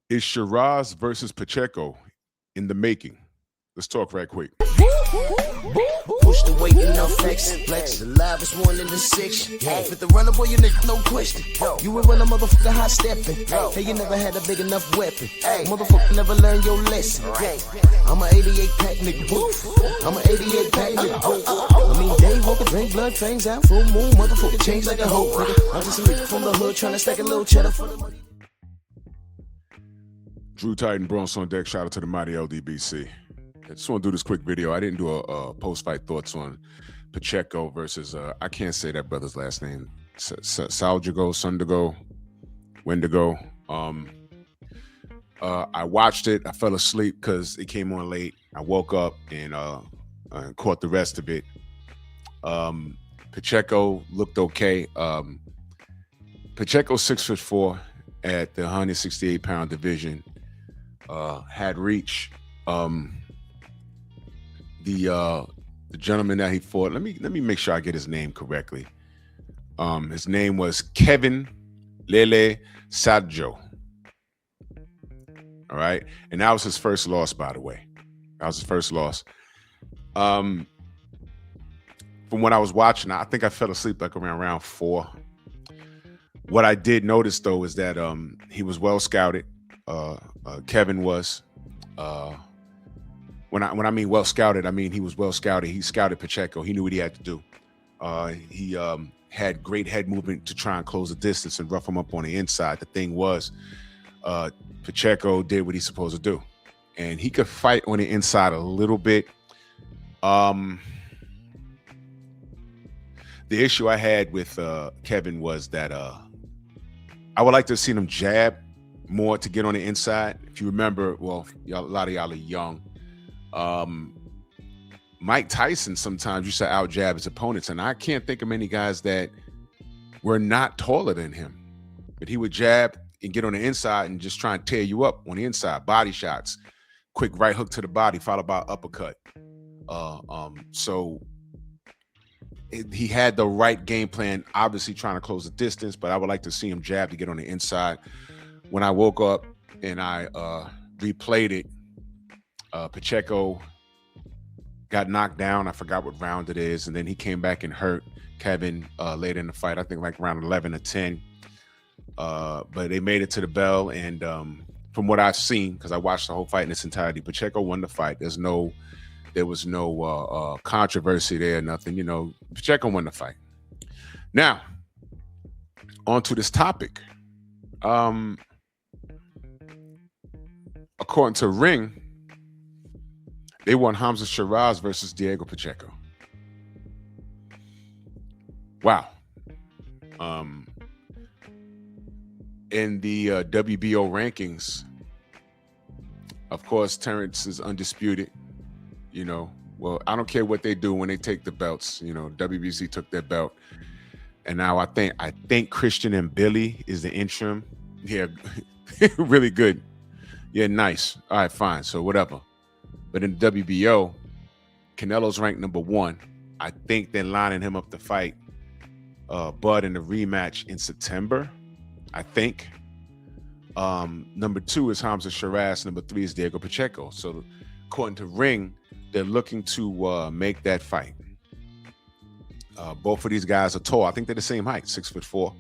Is Sheeraz versus Pacheco in the making? Let's talk right quick. Push the weight and now flex. The livest one in the six. With the runner, boy, you nigga, no question. You will run a motherfucker high stepping. Hey, you never had a big enough weapon. Motherfucker never learned your lesson. I'm a 88 pack nigga. I'm a 88 pack nigga. I mean, day walker, drink blood, fangs out, full moon, motherfucker, change like a hoe, nigga. I'm just a nigga from the hood trying to stack a little cheddar for the money. Drew Titan, Bronx on deck. Shout out to the mighty LDBC. I just want to do this quick video. I didn't do a post-fight thoughts on Pacheco versus, I can't say that brother's last name, Saldigo, Sundigo, Wendigo. I watched it. I fell asleep because it came on late. I woke up and caught the rest of it. Pacheco looked okay. Pacheco's 6'4" at the 168-pound division. Had reach. The gentleman that he fought, let me make sure I get his name correctly. His name was Kevin Lele Sadjo. All right. And that was his first loss, by the way. That was his first loss. From what I was watching, I think I fell asleep like around round 4. What I did notice, though, is that he was well scouted. Kevin was. When I mean well scouted, I mean he was well scouted. He scouted Pacheco. He knew what he had to do. He had great head movement to try and close the distance and rough him up on the inside. The thing was, Pacheco did what he's supposed to do, and he could fight on the inside a little bit. The issue I had with Kevin was that I would like to have seen him jab more to get on the inside. If you remember, well, a lot of y'all are young. Mike Tyson sometimes used to out jab his opponents, and I can't think of many guys that were not taller than him, but he would jab and get on the inside and just try and tear you up on the inside. Body shots, quick right hook to the body followed by uppercut. So he had the right game plan, obviously trying to close the distance, but I would like to see him jab to get on the inside. When I woke up and I replayed it, Pacheco got knocked down. I forgot what round it is. And then he came back and hurt Kevin later in the fight. I think like round 11 or 10. But they made it to the bell. And from what I've seen, because I watched the whole fight in its entirety, Pacheco won the fight. There was no controversy there, nothing. You know, Pacheco won the fight. Now, on to this topic. According to Ring, they want Hamza Sheeraz versus Diego Pacheco. Wow. In the WBO rankings, of course, Terrence is undisputed. You know, well, I don't care what they do when they take the belts. You know, WBC took their belt, and now I think Christian and Billy is the interim. Yeah, really good. Yeah, nice. All right, fine. So whatever. But in the WBO, Canelo's ranked number 1. I think they're lining him up to fight Bud in the rematch in September, I think. Number 2 is Hamza Sheeraz. Number 3 is Diego Pacheco. So according to Ring, they're looking to make that fight. Both of these guys are tall. I think they're the same height, 6'4".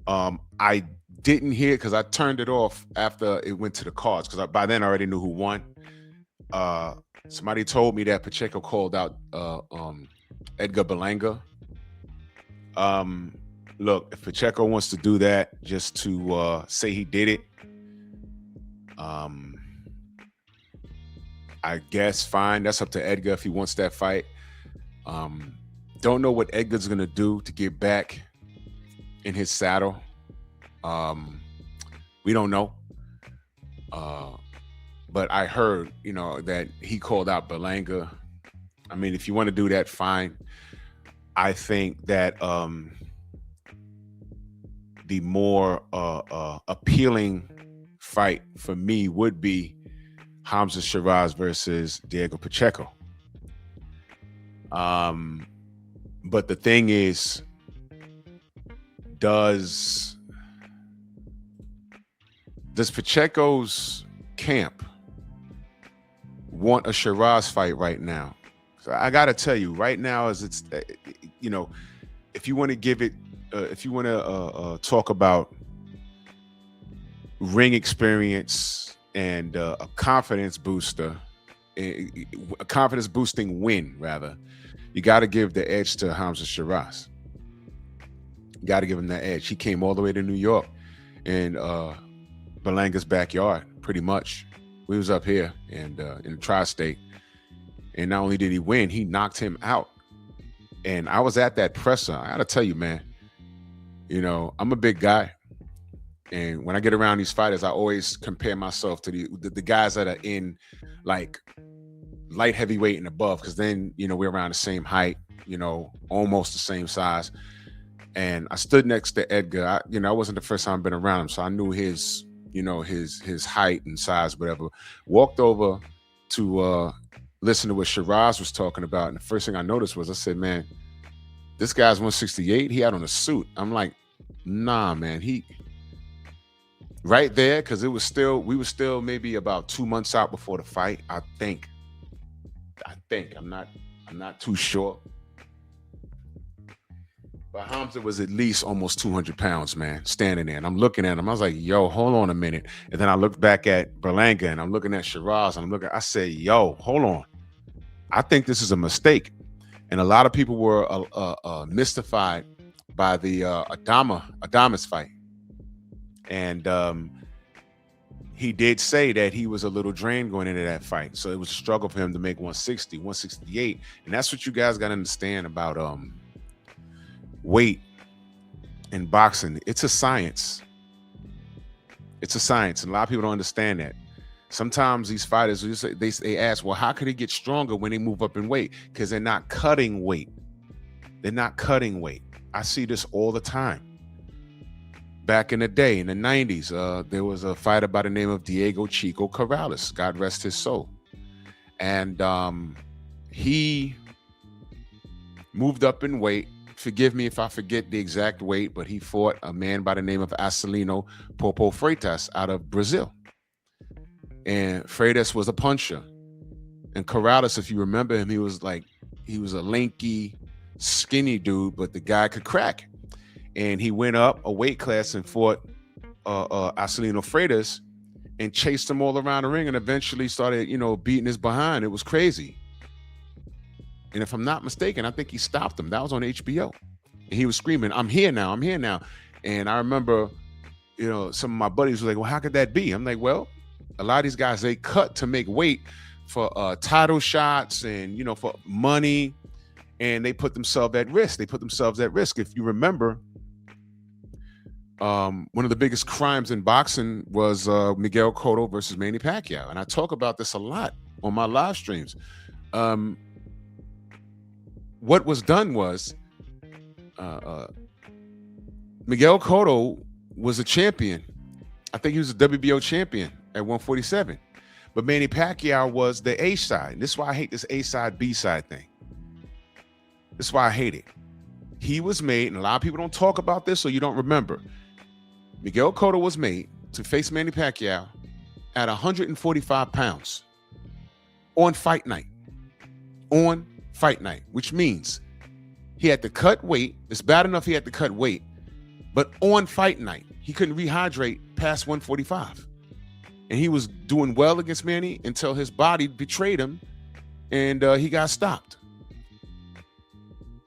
I didn't hear because I turned it off after it went to the cards because by then I already knew who won. Somebody told me that Pacheco called out Edgar Berlanga. Look, if Pacheco wants to do that just to say he did it, I guess fine. That's up to Edgar if he wants that fight. Don't know what Edgar's gonna do to get back in his saddle. We don't know. But I heard, you know, that he called out Berlanga. I mean, if you want to do that, fine. I think that the more appealing fight for me would be Hamza Sheeraz versus Diego Pacheco. But the thing is, does Does Pacheco's camp want a Sheeraz fight right now? So I got to tell you, right now, as it's, you know, if you want to give it, if you want to talk about ring experience and a confidence booster, a confidence boosting win, rather, you got to give the edge to Hamza Sheeraz. You got to give him that edge. He came all the way to New York in Berlanga's backyard, pretty much. We was up here and in the tri-state. And not only did he win, he knocked him out. And I was at that presser. I got to tell you, man, you know, I'm a big guy. And when I get around these fighters, I always compare myself to the guys that are in like light heavyweight and above, because then, you know, we're around the same height, you know, almost the same size. And I stood next to Edgar. You know, I wasn't the first time I've been around him, so I knew his, you know, his height and size, whatever. Walked over to listen to what Sheeraz was talking about, and the first thing I noticed was, I said, man, this guy's 168. He had on a suit. I'm like, nah, man, he right there, because we were still maybe about 2 months out before the fight. I think I'm not too sure. But Hamza was at least almost 200 pounds, man, standing there. And I'm looking at him. I was like, yo, hold on a minute. And then I looked back at Berlanga and I'm looking at Sheeraz and I say, yo, hold on. I think this is a mistake. And a lot of people were mystified by the Adames fight. And he did say that he was a little drained going into that fight. So it was a struggle for him to make 160, 168. And that's what you guys got to understand about weight in boxing. It's a science. It's a science, and a lot of people don't understand that. Sometimes these fighters, they ask, well, how could he get stronger when they move up in weight? Because they're not cutting weight. They're not cutting weight. I see this all the time. Back in the day, in the 90s, there was a fighter by the name of Diego Chico Corrales, God rest his soul. And he moved up in weight. Forgive me if I forget the exact weight, but he fought a man by the name of Acelino Popo Freitas out of Brazil. And Freitas was a puncher. And Corrales, if you remember him, he was a lanky, skinny dude, but the guy could crack. And he went up a weight class and fought Acelino Freitas and chased him all around the ring and eventually started, beating his behind. It was crazy. And if I'm not mistaken, I think he stopped him. That was on HBO. And he was screaming, I'm here now, I'm here now. And I remember, some of my buddies were like, well, how could that be? I'm like, well, a lot of these guys, they cut to make weight for title shots and, for money. And they put themselves at risk. If you remember, one of the biggest crimes in boxing was Miguel Cotto versus Manny Pacquiao. And I talk about this a lot on my live streams. What was done was Miguel Cotto was a champion. I think he was a WBO champion at 147. But Manny Pacquiao was the A side. And this is why I hate this A side, B side thing. This is why I hate it. He was made, and a lot of people don't talk about this, so you don't remember. Miguel Cotto was made to face Manny Pacquiao at 145 pounds on fight night. On fight night, which means he had to cut weight. It's bad enough he had to cut weight, but on fight night, he couldn't rehydrate past 145. And he was doing well against Manny until his body betrayed him and he got stopped.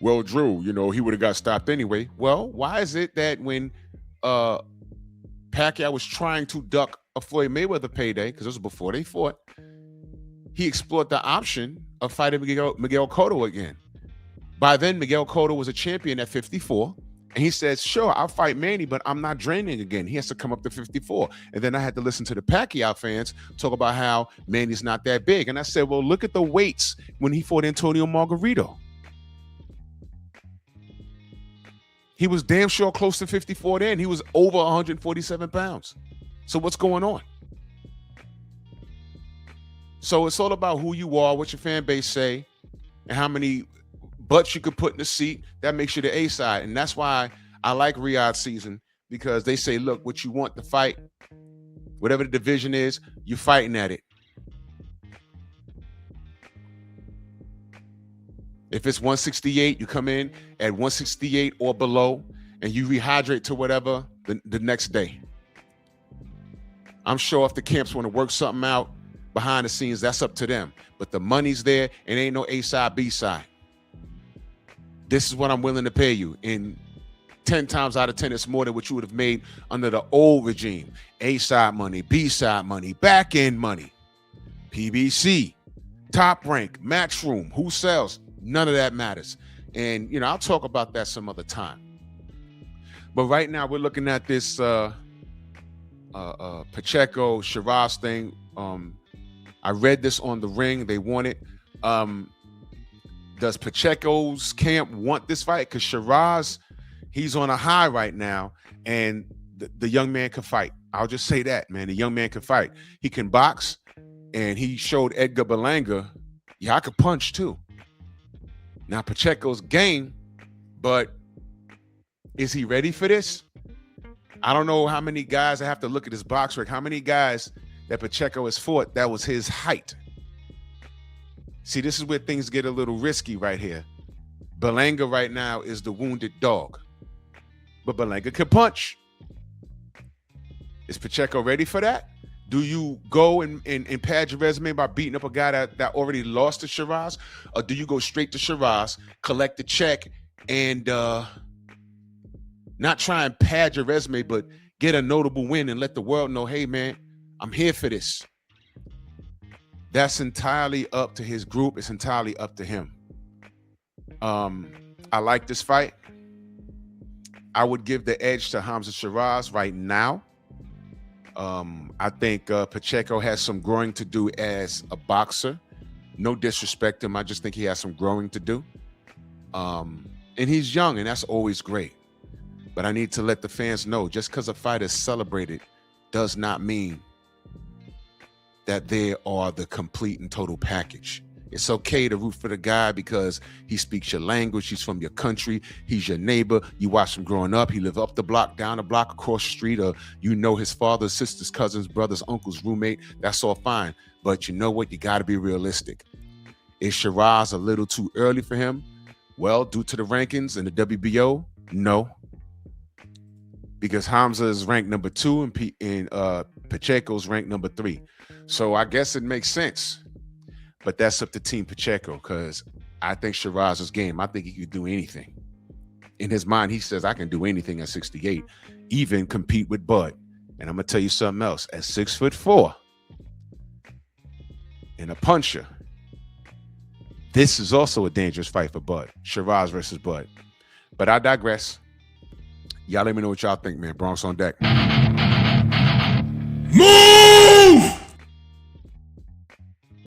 Well, Drew, he would have got stopped anyway. Well, why is it that when Pacquiao was trying to duck a Floyd Mayweather payday, because this was before they fought, he explored the option of fighting Miguel Cotto again. By then, Miguel Cotto was a champion at 54. And he said, sure, I'll fight Manny, but I'm not draining again. He has to come up to 54. And then I had to listen to the Pacquiao fans talk about how Manny's not that big. And I said, well, look at the weights when he fought Antonio Margarito. He was damn sure close to 54 then. He was over 147 pounds. So what's going on? So it's all about who you are, what your fan base say, and how many butts you could put in the seat. That makes you the A side. And that's why I like Riyadh season, because they say, look, what you want to fight, Whatever the division is, you're fighting at it. If it's 168, you come in at 168 or below, and you rehydrate to whatever the next day. I'm sure if the camps want to work something out behind the scenes, that's up to them. But the money's there, and ain't no A side, B side. This is what I'm willing to pay you. And 10 times out of 10, it's more than what you would have made under the old regime. A side money, B side money, back end money, PBC, top rank, matchroom, who sells? None of that matters. And, you know, I'll talk about that some other time. But right now we're looking at this Pacheco Sheeraz thing. I read this on The Ring. They want it. Does Pacheco's camp want this fight? Because Sheeraz, he's on a high right now, and the young man can fight. I'll just say that, man. The young man can fight. He can box, and he showed Edgar Berlanga, yeah, I could punch too. Now, Pacheco's game, but is he ready for this? I don't know how many guys, I have to look at his box record, how many guys that Pacheco has fought that was his height. See, this is where things get a little risky right here. Berlanga right now is the wounded dog, but Berlanga can punch. Is Pacheco ready for that? Do you go and pad your resume by beating up a guy that already lost to Sheeraz? Or do you go straight to Sheeraz, collect the check, and not try and pad your resume, but get a notable win and let the world know, hey, man, I'm here for this. That's entirely up to his group. It's entirely up to him. I like this fight. I would give the edge to Hamza Sheeraz right now. I think Pacheco has some growing to do as a boxer. No disrespect to him. I just think he has some growing to do. And he's young, and that's always great. But I need to let the fans know, just because a fight is celebrated does not mean that they are the complete and total package. It's okay to root for the guy because he speaks your language, he's from your country, he's your neighbor, you watched him growing up, he lived up the block, down the block, across the street, or you know his father, sisters, cousins, brothers, uncles, roommate, that's all fine. But you know what? You got to be realistic. Is Sheeraz a little too early for him? Well, due to the rankings and the WBO, no. Because Hamza is ranked number 2 and Pacheco's ranked number 3. So I guess it makes sense. But that's up to Team Pacheco, because I think Sheeraz's game, I think he could do anything. In his mind, he says, I can do anything at 68, even compete with Bud. And I'm going to tell you something else. At 6'4", and a puncher, this is also a dangerous fight for Bud. Sheeraz versus Bud. But I digress. Y'all let me know what y'all think, man. Bronx on deck. Move!